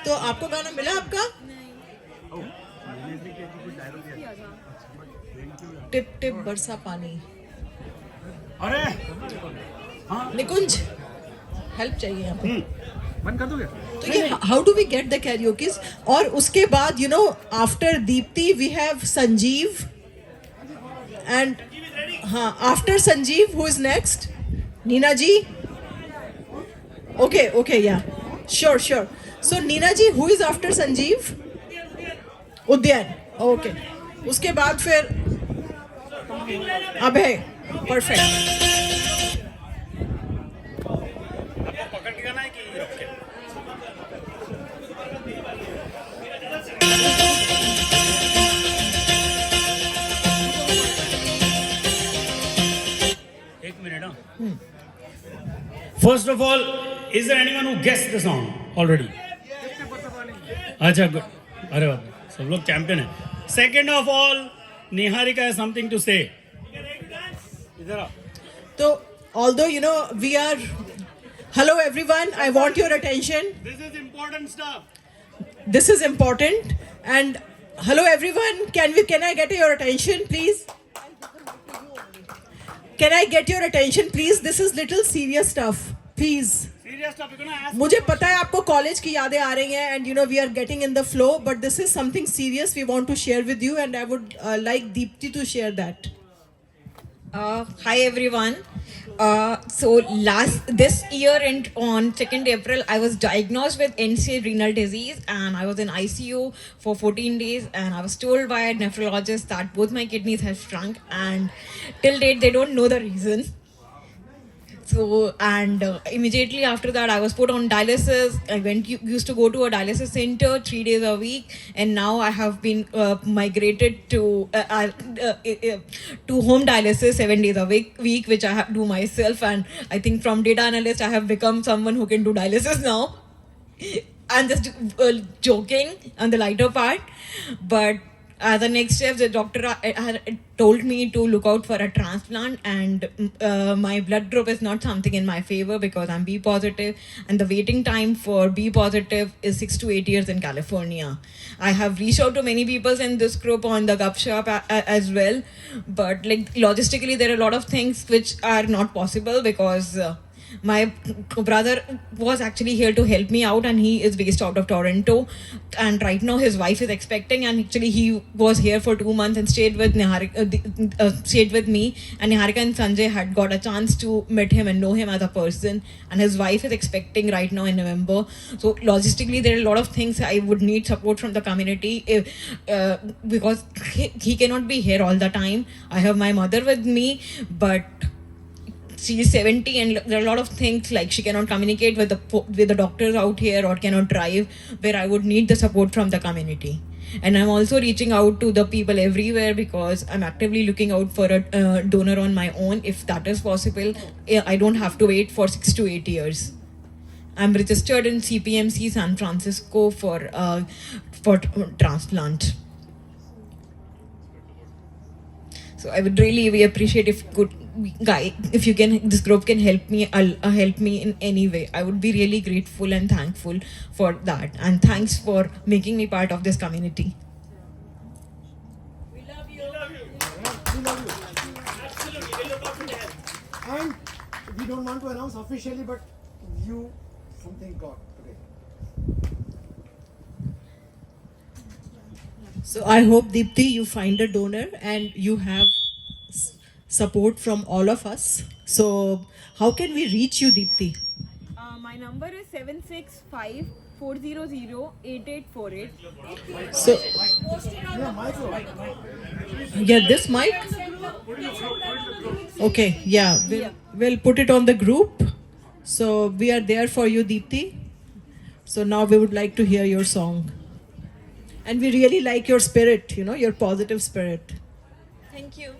तो आपको गाना मिला आपका? टिप टिप बरसा पानी. अरे निकुंज हेल्प चाहिए यहाँ पे. बंद कर दोगे? तो ये how do we get the karaokes? और उसके बाद after Deepti we have Sanjeev and हाँ after Sanjeev who is next? Neena ji. Okay, yeah. Sure. So, Neena ji, who is after Sanjeev? Udyan. Okay. उसके बाद फिर अभय. Perfect. पकड़ के गाना है कि रख के? एक minute. First of all, is there anyone who guessed the song already? अच्छा, good. अरे बाप रे, सब लोग चैंपियन है. Second of all, Niharika has something to say. इधर आओ. So, although we are. Hello everyone, I want your attention. This is important stuff. This is important. And hello everyone, can I get your attention, please? Can I get your attention, please? This is little serious stuff. Please. Serious stuff. You're gonna ask. मुझे पता है आपको college की यादें आ रही हैं and we are getting in the flow, but this is something serious we want to share with you and I would like Deepti to share that. Hi everyone. So this year on 2nd April, I was diagnosed with end-stage renal disease and I was in ICU for 14 days and I was told by a nephrologist that both my kidneys have shrunk and till date they don't know the reason. So immediately after that I was put on dialysis. I used to go to a dialysis center 3 days a week and now I have been migrated to home dialysis 7 days a week which I do myself, and I think from data analyst I have become someone who can do dialysis now. I'm just joking on the lighter part, but the next step, the doctor had told me to look out for a transplant, and my blood group is not something in my favor because I'm B positive, and the waiting time for B positive is 6 to 8 years in California. I have reached out to many people in this group on the Gupshup as well, but logistically there are a lot of things which are not possible because my brother was actually here to help me out and he is based out of Toronto, and right now his wife is expecting, and actually he was here for 2 months and stayed with me, and Niharika and Sanjay had got a chance to meet him and know him as a person, and his wife is expecting right now in November. So logistically there are a lot of things I would need support from the community because he cannot be here all the time. I have my mother with me, but she is 70 and there are a lot of things like she cannot communicate with the doctors out here or cannot drive, where I would need the support from the community. And I'm also reaching out to the people everywhere because I'm actively looking out for a donor on my own if that is possible. I don't have to wait for 6 to 8 years. I'm registered in CPMC San Francisco for transplant. So I would really appreciate if this group can help me in any way. I would be really grateful and thankful for that. And thanks for making me part of this community. We love you. Absolutely. We look up to them. And we don't want to announce officially, but you something got today. So I hope Deepti you find a donor and you have support from all of us. So how can we reach you, Deepti? My number is 765-400-8848. So yeah, this mic. Okay, yeah, we'll put it on the group. So we are there for you, Deepti. So now we would like to hear your song. And we really like your spirit, your positive spirit. Thank you.